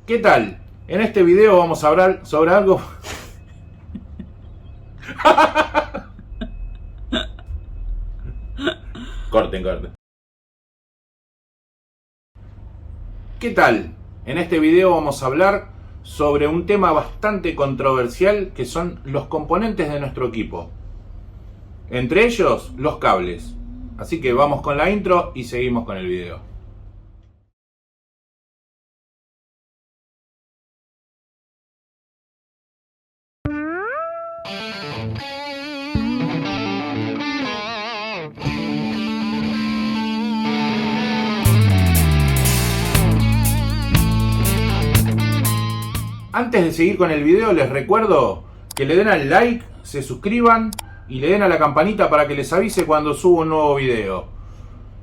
¿Qué tal? En este video vamos a hablar sobre algo... Corten. ¿Qué tal? En este video vamos a hablar sobre un tema bastante controversial que son los componentes de nuestro equipo. Entre ellos, los cables. Así que vamos con la intro y seguimos con el video. Antes de seguir con el video, les recuerdo que le den al like, se suscriban y le den a la campanita para que les avise cuando subo un nuevo video.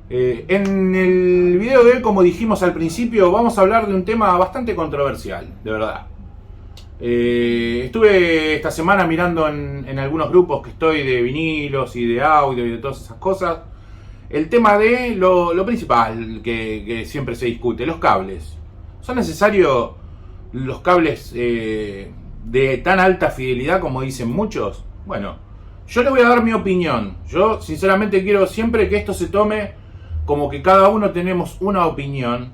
En el video de hoy, como dijimos al principio, vamos a hablar de un tema bastante controversial, de verdad. Estuve esta semana mirando en algunos grupos que estoy de vinilos y de audio y de todas esas cosas. El tema de lo principal que siempre se discute, los cables. ¿Son necesarios los cables de tan alta fidelidad como dicen muchos? Bueno, yo le voy a dar mi opinión. Yo sinceramente quiero siempre que esto se tome como que cada uno tenemos una opinión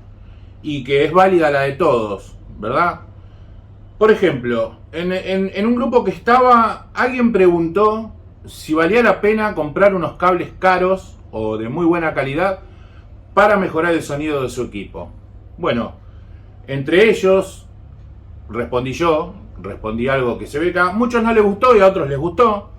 y que es válida la de todos, ¿verdad? Por ejemplo, en un grupo que estaba, alguien preguntó si valía la pena comprar unos cables caros o de muy buena calidad para mejorar el sonido de su equipo. Bueno, entre ellos respondí algo que se ve que a muchos no les gustó y a otros les gustó,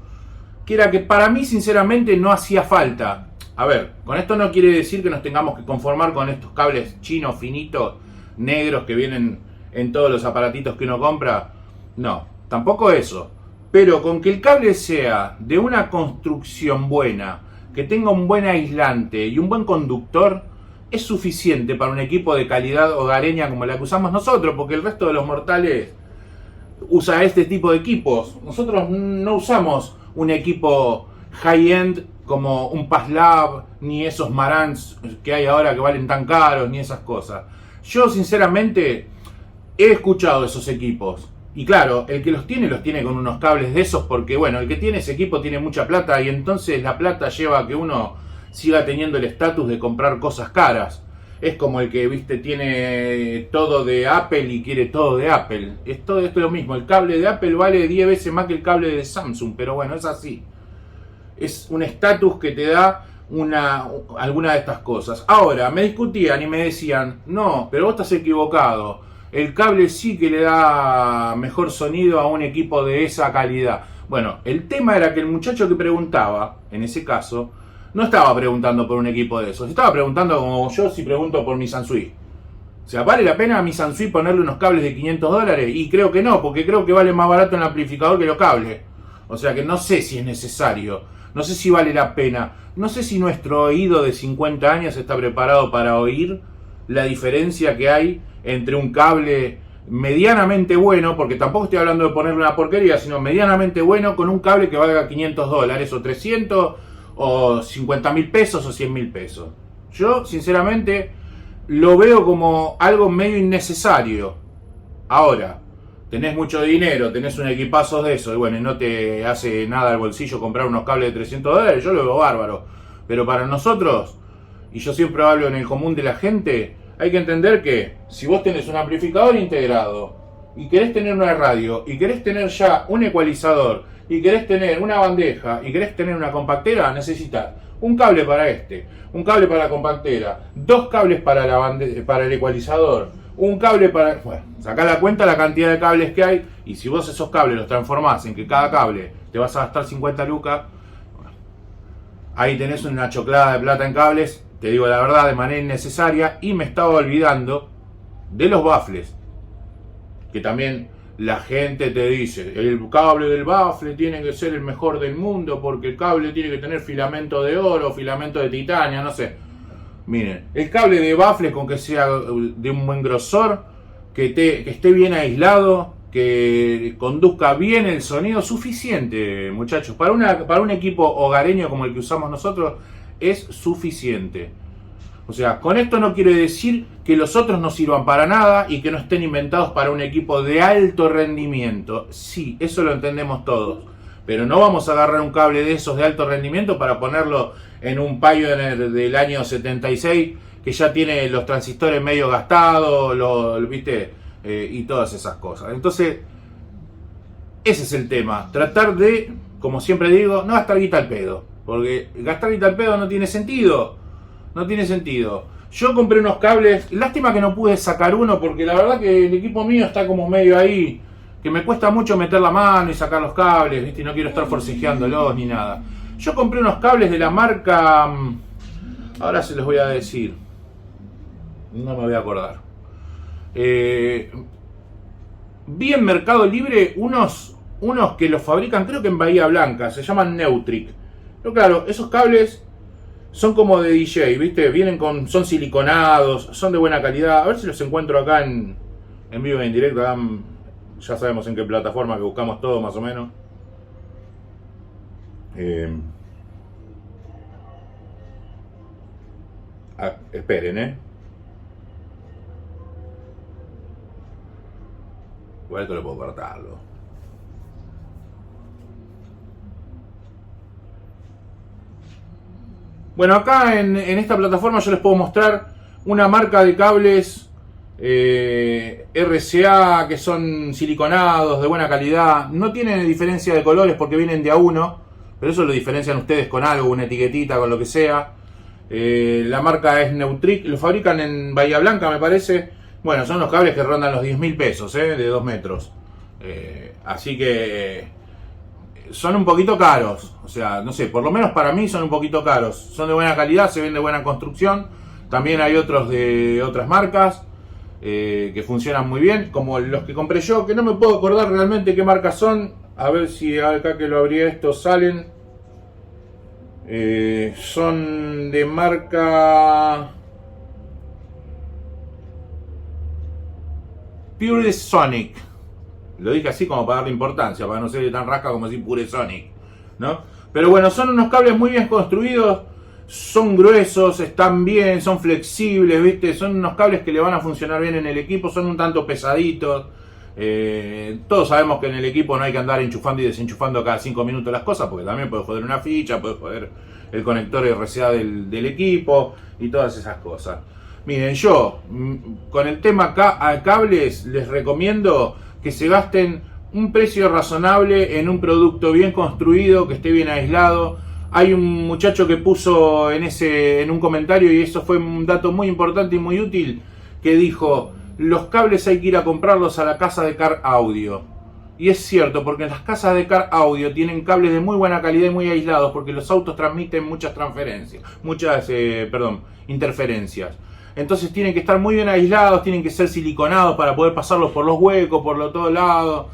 que era que para mí sinceramente no hacía falta. A ver, con esto no quiere decir que nos tengamos que conformar con estos cables chinos finitos, negros que vienen en todos los aparatitos que uno compra. No, tampoco eso. Pero con que el cable sea de una construcción buena, que tenga un buen aislante y un buen conductor, es suficiente para un equipo de calidad hogareña como la que usamos nosotros, porque el resto de los mortales usa este tipo de equipos. Nosotros no usamos un equipo high-end como un PASLab, ni esos Marantz que hay ahora que valen tan caros, ni esas cosas. Yo sinceramente he escuchado esos equipos. Y claro, el que los tiene con unos cables de esos, porque bueno, el que tiene ese equipo tiene mucha plata y entonces la plata lleva a que uno siga teniendo el estatus de comprar cosas caras. Es como el que, viste, tiene todo de Apple y quiere todo de Apple. Esto es lo mismo, el cable de Apple vale 10 veces más que el cable de Samsung, pero bueno, es así. Es un estatus que te da alguna de estas cosas. Ahora, me discutían y me decían, no, pero vos estás equivocado. El cable sí que le da mejor sonido a un equipo de esa calidad. Bueno, el tema era que el muchacho que preguntaba, en ese caso, no estaba preguntando por un equipo de esos. Estaba preguntando como yo si pregunto por mi Sansui. O sea, ¿vale la pena a mi Sansui ponerle unos cables de $500? Y creo que no, porque creo que vale más barato el amplificador que los cables. O sea que no sé si es necesario. No sé si vale la pena. No sé si nuestro oído de 50 años está preparado para oír la diferencia que hay entre un cable medianamente bueno, porque tampoco estoy hablando de ponerle una porquería, sino medianamente bueno con un cable que valga $500 o 300 o 50.000 pesos o 100.000 pesos. Yo sinceramente lo veo como algo medio innecesario. Ahora, tenés mucho dinero, tenés un equipazo de eso y bueno, y no te hace nada al bolsillo comprar unos cables de $300, yo lo veo bárbaro. Pero para nosotros, y yo siempre hablo en el común de la gente, hay que entender que si vos tenés un amplificador integrado y querés tener una radio y querés tener ya un ecualizador y querés tener una bandeja y querés tener una compactera, necesitas un cable para un cable para la compactera, dos cables para para el ecualizador, un cable para... Bueno, sacá la cuenta la cantidad de cables que hay y si vos esos cables los transformás en que cada cable te vas a gastar 50 lucas, bueno, ahí tenés una choclada de plata en cables, te digo la verdad, de manera innecesaria. Y me estaba olvidando de los baffles, que también la gente te dice, el cable del baffle tiene que ser el mejor del mundo porque el cable tiene que tener filamento de oro, filamento de titanio, no sé. Miren, el cable de baffle con que sea de un buen grosor, que esté bien aislado, que conduzca bien el sonido, suficiente, muchachos. Para un equipo hogareño como el que usamos nosotros, es suficiente. O sea, con esto no quiere decir que los otros no sirvan para nada y que no estén inventados para un equipo de alto rendimiento. Sí, eso lo entendemos todos. Pero no vamos a agarrar un cable de esos de alto rendimiento para ponerlo en un Pioneer del año 76 que ya tiene los transistores medio gastados, ¿viste? Y todas esas cosas. Entonces, ese es el tema. Tratar de, como siempre digo, no gastar guita al pedo. Porque gastar guita al pedo no tiene sentido. No tiene sentido. Yo compré unos cables. Lástima que no pude sacar uno porque la verdad que el equipo mío está como medio ahí. Que me cuesta mucho meter la mano y sacar los cables, ¿viste? Y no quiero estar forcejeándolos ni nada. Yo compré unos cables de la marca... Ahora se los voy a decir. No me voy a acordar. Vi en Mercado Libre unos que los fabrican, creo que en Bahía Blanca. Se llaman Neutric. Pero claro, esos cables... son como de DJ, ¿viste? Son siliconados, son de buena calidad. A ver si los encuentro acá en vivo y en directo. Acá, ya sabemos en qué plataforma que buscamos todo más o menos. Esperen, Igual esto lo puedo cortarlo. Bueno, acá en esta plataforma yo les puedo mostrar una marca de cables RCA que son siliconados, de buena calidad. No tienen diferencia de colores porque vienen de a uno, pero eso lo diferencian ustedes con algo, una etiquetita, con lo que sea. La marca es Neutric, lo fabrican en Bahía Blanca, me parece. Bueno, son los cables que rondan los 10.000 pesos, de 2 metros. Así que... son un poquito caros, o sea, no sé, por lo menos para mí son un poquito caros. Son de buena calidad, se ven de buena construcción. También hay otros de otras marcas que funcionan muy bien, como los que compré yo, que no me puedo acordar realmente qué marcas son. A ver si acá que lo abrí esto salen. Son de marca Pure Sonic. Lo dije así como para darle importancia, para no ser tan rasca como decir Pure Sonic, ¿no? Pero bueno, son unos cables muy bien construidos, son gruesos, están bien, son flexibles, ¿viste? Son unos cables que le van a funcionar bien en el equipo, son un tanto pesaditos. Todos sabemos que en el equipo no hay que andar enchufando y desenchufando cada 5 minutos las cosas, porque también puede joder una ficha, puede joder el conector RCA del equipo y todas esas cosas. Miren, yo con el tema cables les recomiendo que se gasten un precio razonable en un producto bien construido, que esté bien aislado. Hay un muchacho que puso en un comentario, y eso fue un dato muy importante y muy útil, que dijo: los cables hay que ir a comprarlos a la casa de Car Audio. Y es cierto, porque en las casas de Car Audio tienen cables de muy buena calidad y muy aislados, porque los autos transmiten muchas interferencias. Entonces tienen que estar muy bien aislados, tienen que ser siliconados para poder pasarlos por los huecos, por todos lados.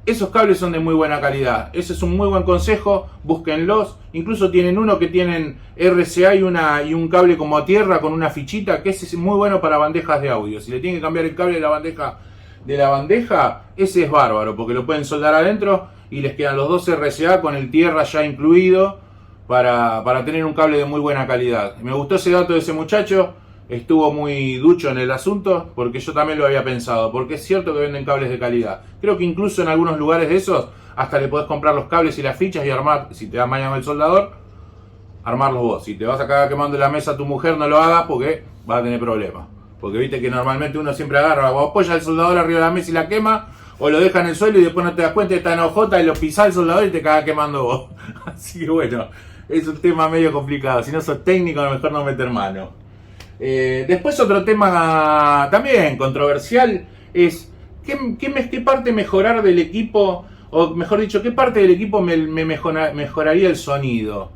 Esos cables son de muy buena calidad. Ese es un muy buen consejo, búsquenlos. Incluso tienen uno que tienen RCA y un cable como a tierra con una fichita, que ese es muy bueno para bandejas de audio. Si le tienen que cambiar el cable de la bandeja, ese es bárbaro, porque lo pueden soldar adentro y les quedan los dos RCA con el tierra ya incluido para tener un cable de muy buena calidad. Me gustó ese dato de ese muchacho. Estuvo muy ducho en el asunto, porque yo también lo había pensado, porque es cierto que venden cables de calidad. Creo que incluso en algunos lugares de esos hasta le podés comprar los cables y las fichas y armar. Si te da mañana el soldador, armarlos vos. Si te vas a cagar quemando la mesa a tu mujer, no lo hagas, porque vas a tener problemas. Porque viste que normalmente uno siempre agarra o apoya el soldador arriba de la mesa y la quema, o lo deja en el suelo y después no te das cuenta y está en ojota y lo pisás el soldador y te cagas quemando vos. Así que bueno, es un tema medio complicado. Si no sos técnico, a lo mejor no meter mano. Después otro tema también controversial es ¿qué parte mejorar del equipo, o mejor dicho, qué parte del equipo me mejoraría el sonido?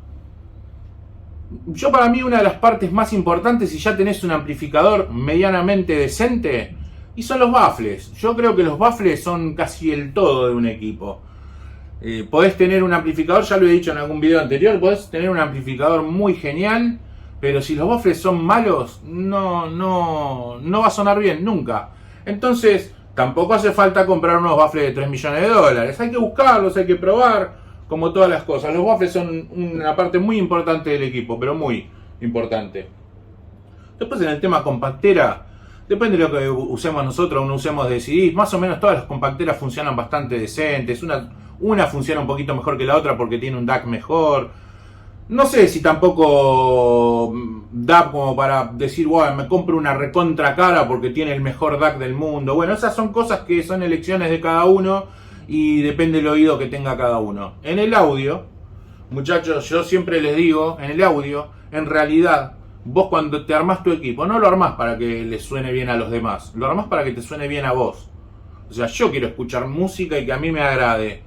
Yo, para mí, una de las partes más importantes, si ya tenés un amplificador medianamente decente, y son los baffles. Yo creo que los baffles son casi el todo de un equipo. Podés tener un amplificador, ya lo he dicho en algún video anterior, podés tener un amplificador muy genial, pero si los baffles son malos, no va a sonar bien, nunca. Entonces, tampoco hace falta comprar unos baffles de 3 millones de dólares. Hay que buscarlos, hay que probar, como todas las cosas. Los baffles son una parte muy importante del equipo, pero muy importante. Después en el tema compactera, depende de lo que usemos nosotros o no usemos de CDs. Más o menos todas las compacteras funcionan bastante decentes. Una funciona un poquito mejor que la otra porque tiene un DAC mejor. No sé si tampoco da como para decir, bueno, me compro una recontra cara porque tiene el mejor DAC del mundo. Bueno, esas son cosas que son elecciones de cada uno y depende del oído que tenga cada uno. En el audio, muchachos, yo siempre les digo, en el audio, en realidad, vos cuando te armás tu equipo, no lo armás para que le suene bien a los demás, lo armás para que te suene bien a vos. O sea, yo quiero escuchar música y que a mí me agrade.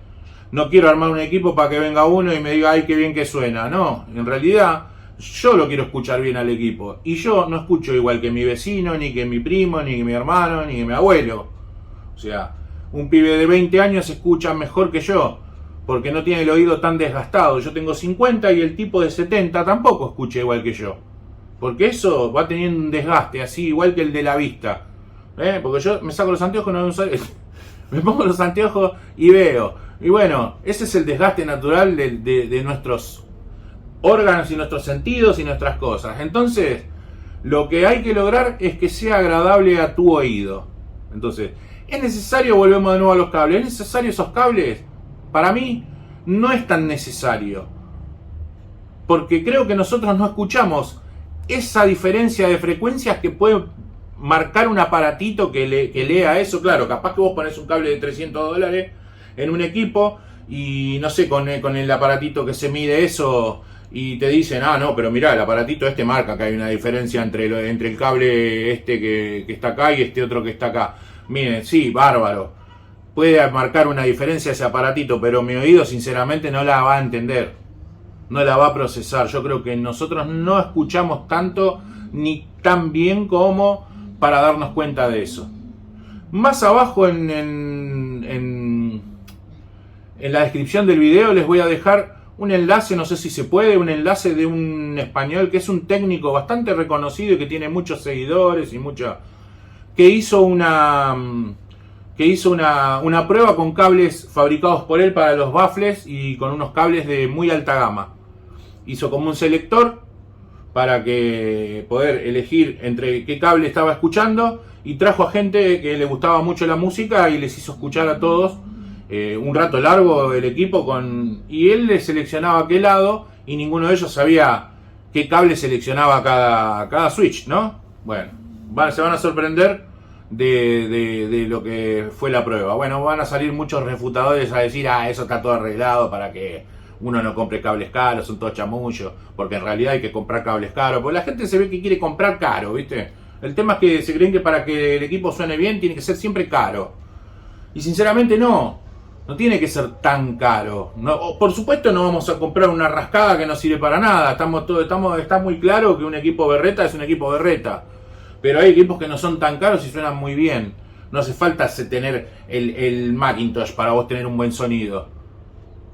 No quiero armar un equipo para que venga uno y me diga, ay, qué bien que suena. No, en realidad yo lo quiero escuchar bien al equipo. Y yo no escucho igual que mi vecino, ni que mi primo, ni que mi hermano, ni que mi abuelo. O sea, un pibe de 20 años escucha mejor que yo, porque no tiene el oído tan desgastado. Yo tengo 50 y el tipo de 70 tampoco escucha igual que yo. Porque eso va teniendo un desgaste, así igual que el de la vista. Porque yo me saco los anteojos, me pongo los anteojos y veo. Y bueno, ese es el desgaste natural de nuestros órganos y nuestros sentidos y nuestras cosas. Entonces, lo que hay que lograr es que sea agradable a tu oído. Entonces, ¿es necesario? Volvemos de nuevo a los cables. ¿Es necesario esos cables? Para mí, no es tan necesario. Porque creo que nosotros no escuchamos esa diferencia de frecuencias que puede marcar un aparatito que lea eso. Claro, capaz que vos pones un cable de $300 en un equipo y no sé, con el aparatito que se mide eso y te dicen, ah, no, pero mirá, el aparatito este marca que hay una diferencia entre el cable este que está acá y este otro que está acá. Miren, sí, bárbaro. Puede marcar una diferencia ese aparatito, pero mi oído sinceramente no la va a entender. No la va a procesar. Yo creo que nosotros no escuchamos tanto ni tan bien como para darnos cuenta de eso. Más abajo en la descripción del video les voy a dejar un enlace, no sé si se puede, un enlace de un español que es un técnico bastante reconocido y que tiene muchos seguidores y que hizo una prueba con cables fabricados por él para los baffles y con unos cables de muy alta gama. Hizo como un selector para que poder elegir entre qué cable estaba escuchando y trajo a gente que le gustaba mucho la música y les hizo escuchar a todos un rato largo el equipo y él le seleccionaba qué lado y ninguno de ellos sabía qué cable seleccionaba cada switch, ¿no? Bueno, se van a sorprender de lo que fue la prueba. Bueno, van a salir muchos refutadores a decir, eso está todo arreglado para que uno no compre cables caros, son todos chamullos, porque en realidad hay que comprar cables caros, porque la gente se ve que quiere comprar caro, ¿viste? El tema es que se creen que para que el equipo suene bien tiene que ser siempre caro. Y sinceramente no tiene que ser tan caro. No, por supuesto no vamos a comprar una rascada que no sirve para nada. Está muy claro que un equipo berreta es un equipo berreta. Pero hay equipos que no son tan caros y suenan muy bien. No hace falta tener el Macintosh para vos tener un buen sonido.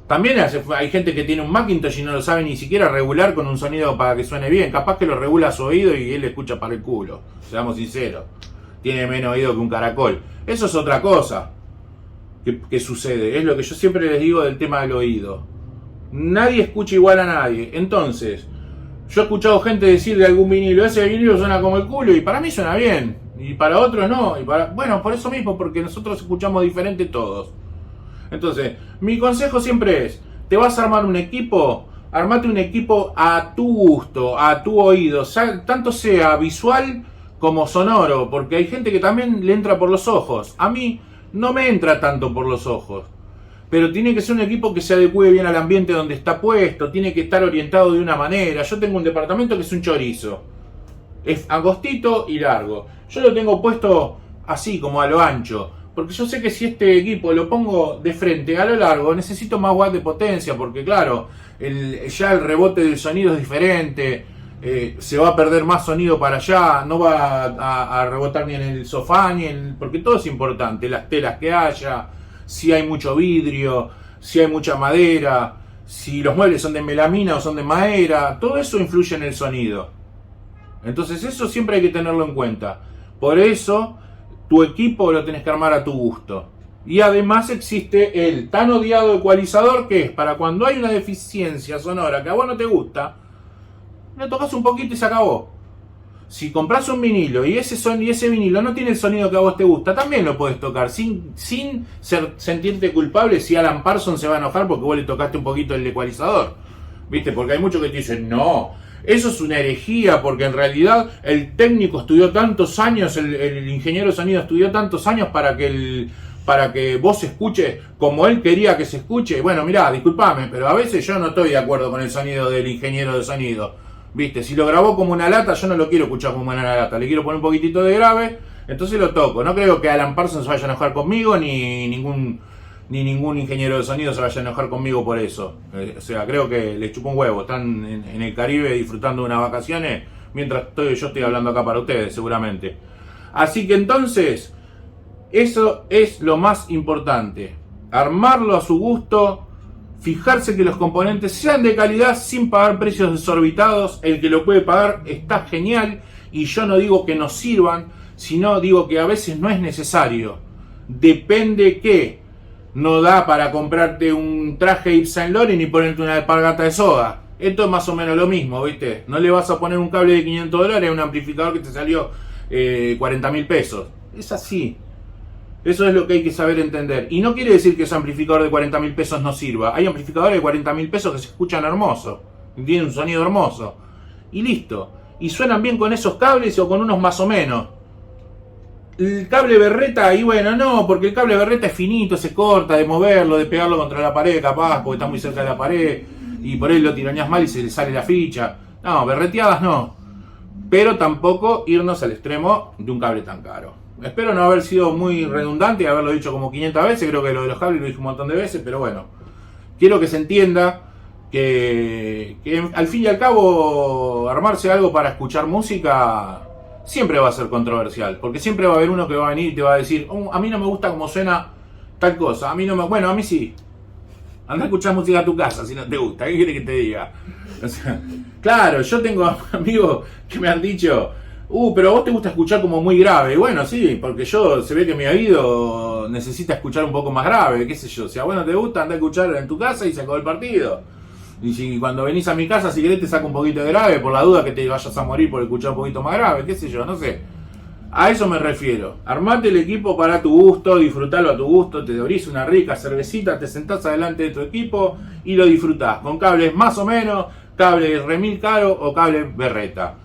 También hay gente que tiene un Macintosh y no lo sabe ni siquiera regular con un sonido para que suene bien. Capaz que lo regula a su oído y él escucha para el culo. Seamos sinceros. Tiene menos oído que un caracol. Eso es otra cosa que sucede. Es lo que yo siempre les digo del tema del oído. Nadie escucha igual a nadie. Entonces, yo he escuchado gente decir de algún vinilo, ese vinilo suena como el culo, y para mí suena bien. Y para otros no. Bueno, por eso mismo, porque nosotros escuchamos diferente todos. Entonces, mi consejo siempre es, te vas a armar un equipo, armate un equipo a tu gusto, a tu oído, tanto sea visual como sonoro, porque hay gente que también le entra por los ojos. A mí no me entra tanto por los ojos, pero tiene que ser un equipo que se adecue bien al ambiente donde está puesto, tiene que estar orientado de una manera. Yo tengo un departamento que es un chorizo, es angostito y largo. Yo lo tengo puesto así, como a lo ancho, porque yo sé que si este equipo lo pongo de frente a lo largo, necesito más watts de potencia, porque claro, ya el rebote del sonido es diferente, se va a perder más sonido para allá, no va a rebotar ni en el sofá, porque todo es importante, las telas que haya, si hay mucho vidrio, si hay mucha madera, si los muebles son de melamina o son de madera, todo eso influye en el sonido. Entonces eso siempre hay que tenerlo en cuenta. Por eso tu equipo lo tenés que armar a tu gusto. Y además existe el tan odiado ecualizador, que es para cuando hay una deficiencia sonora que a vos no te gusta, le tocas un poquito y se acabó. Si compras un vinilo y ese vinilo no tiene el sonido que a vos te gusta, también lo podés tocar sin sentirte culpable si Alan Parsons se va a enojar porque vos le tocaste un poquito el ecualizador. ¿Viste? Porque hay muchos que te dicen, no, eso es una herejía porque en realidad el técnico estudió tantos años, el ingeniero de sonido estudió tantos años para que vos escuches como él quería que se escuche. Bueno, mirá, disculpame, pero a veces yo no estoy de acuerdo con el sonido del ingeniero de sonido. Viste, si lo grabó como una lata, yo no lo quiero escuchar como una lata, le quiero poner un poquitito de grave, entonces lo toco. No creo que Alan Parsons se vaya a enojar conmigo, ni ningún ingeniero de sonido se vaya a enojar conmigo por eso. O sea, creo que le chupo un huevo, están en el Caribe disfrutando de unas vacaciones, mientras yo estoy hablando acá para ustedes, seguramente. Así que entonces, eso es lo más importante, armarlo a su gusto, fijarse que los componentes sean de calidad sin pagar precios desorbitados. El que lo puede pagar está genial, y yo no digo que no sirvan, sino digo que a veces no es necesario. Depende que no da para comprarte un traje Yves Saint Laurent y ponerte una alpargata de soda. Esto es más o menos lo mismo, ¿viste? No le vas a poner un cable de $500 a un amplificador que te salió 40.000 pesos. Es así. Eso es lo que hay que saber entender. Y no quiere decir que ese amplificador de 40.000 pesos no sirva. Hay amplificadores de 40.000 pesos que se escuchan hermosos. Tienen un sonido hermoso. Y listo. Y suenan bien con esos cables o con unos más o menos. El cable berreta, y bueno, no, porque el cable berreta es finito, se corta de moverlo, de pegarlo contra la pared capaz, porque está muy cerca de la pared. Y por ahí lo tironeas mal y se le sale la ficha. No, berreteadas no. Pero tampoco irnos al extremo de un cable tan caro. Espero no haber sido muy redundante y haberlo dicho como 500 veces. Creo que lo de los cables lo dije un montón de veces, pero bueno. Quiero que se entienda que al fin y al cabo armarse algo para escuchar música siempre va a ser controversial. Porque siempre va a haber uno que va a venir y te va a decir, a mí no me gusta cómo suena tal cosa. A mí no me... Bueno, a mí sí. Anda a escuchar música a tu casa si no te gusta. ¿Qué quiere que te diga? O sea, claro, yo tengo amigos que me han dicho... pero a vos te gusta escuchar como muy grave. Bueno, sí, porque se ve que mi oído necesita escuchar un poco más grave, qué sé yo. Si a vos no te gusta, anda a escuchar en tu casa y se acabó el partido. Y si cuando venís a mi casa, si querés, te saco un poquito de grave, por la duda que te vayas a morir por escuchar un poquito más grave, qué sé yo, no sé. A eso me refiero. Armate el equipo para tu gusto, disfrutalo a tu gusto, te abrís una rica cervecita, te sentás adelante de tu equipo y lo disfrutás. Con cables más o menos, cable remil caro o cable berreta.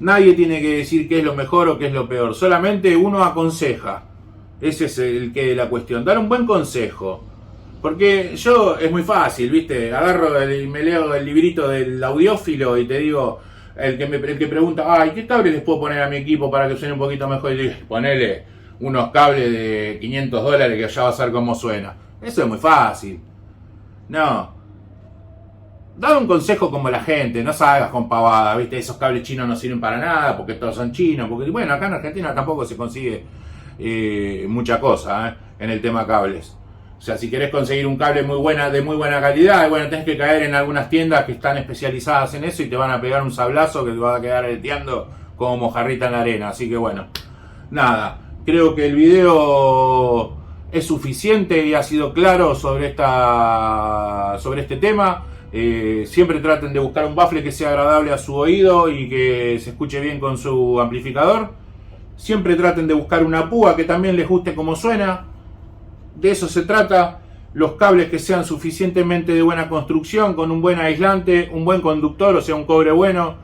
Nadie tiene que decir qué es lo mejor o qué es lo peor. Solamente uno aconseja. Ese es la cuestión. Dar un buen consejo. Porque es muy fácil, ¿viste? Me leo el librito del audiófilo y te digo, el que pregunta, ay, ¿qué cable les puedo poner a mi equipo para que suene un poquito mejor? Y le digo, ponele unos cables de $500 que ya vas a ver cómo suena. Eso es muy fácil. No. Dad un consejo como la gente, no salgas con pavada, ¿viste? Esos cables chinos no sirven para nada porque todos son chinos. Porque, bueno, acá en Argentina tampoco se consigue mucha cosa en el tema cables. O sea, si querés conseguir un cable de muy buena calidad, bueno, tenés que caer en algunas tiendas que están especializadas en eso y te van a pegar un sablazo que te va a quedar aleteando como mojarrita en la arena. Así que bueno, nada, creo que el video es suficiente y ha sido claro sobre este tema. Siempre traten de buscar un baffle que sea agradable a su oído y que se escuche bien con su amplificador. Siempre traten de buscar una púa que también les guste como suena. De eso se trata. Los cables que sean suficientemente de buena construcción, con un buen aislante, un buen conductor, o sea, un cobre bueno.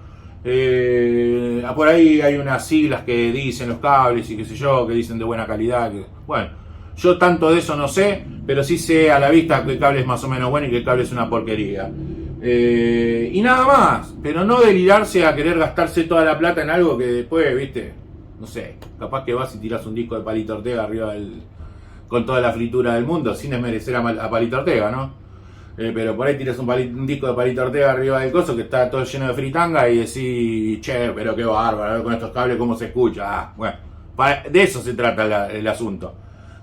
Por ahí hay unas siglas que dicen los cables y qué sé yo, que dicen de buena calidad. Bueno, yo tanto de eso no sé, pero sí sé a la vista que el cable es más o menos bueno y que el cable es una porquería. Y nada más, pero no delirarse a querer gastarse toda la plata en algo que después, viste, no sé, capaz que vas y tirás un disco de Palito Ortega arriba con toda la fritura del mundo, sin desmerecer a Palito Ortega, ¿no? Pero por ahí tiras un disco de Palito Ortega arriba del coso que está todo lleno de fritanga y decís, che, pero qué bárbaro, a ver con estos cables cómo se escucha. Bueno, de eso se trata el asunto.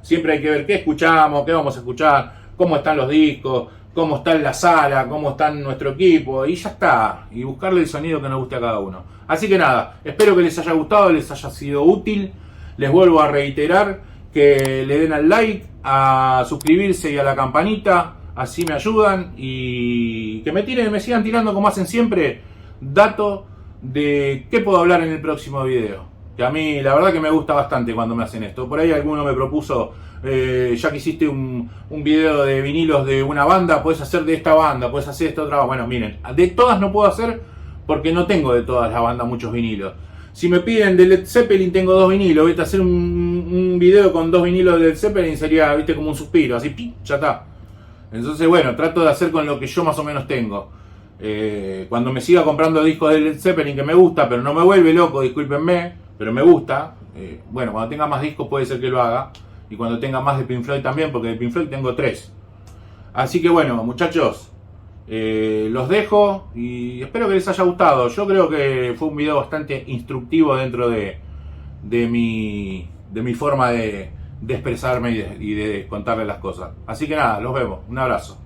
Siempre hay que ver qué escuchamos, qué vamos a escuchar, cómo están los discos, cómo está en la sala, cómo está nuestro equipo, y ya está. Y buscarle el sonido que nos guste a cada uno. Así que nada, espero que les haya gustado, les haya sido útil. Les vuelvo a reiterar que le den al like, a suscribirse y a la campanita, así me ayudan, y que me sigan tirando como hacen siempre, datos de qué puedo hablar en el próximo video. Que a mí la verdad que me gusta bastante cuando me hacen esto. Por ahí alguno me propuso, ya que hiciste un video de vinilos de una banda, puedes hacer de esta banda, puedes hacer de esta otra. Bueno, miren, de todas no puedo hacer porque no tengo de todas las bandas muchos vinilos. Si me piden de Led Zeppelin, tengo 2 vinilos. ¿Viste? Hacer un video con 2 vinilos de Led Zeppelin sería, viste, como un suspiro, así, ¡pim!, ya está. Entonces, bueno, trato de hacer con lo que yo más o menos tengo. Cuando me siga comprando discos de Led Zeppelin que me gusta, pero no me vuelve loco, discúlpenme, pero me gusta. Bueno, cuando tenga más discos puede ser que lo haga. Y cuando tenga más de Pink Floyd también, porque de Pink Floyd tengo 3. Así que bueno, muchachos, los dejo y espero que les haya gustado. Yo creo que fue un video bastante instructivo dentro de mi forma de expresarme y de contarles las cosas. Así que nada, los vemos. Un abrazo.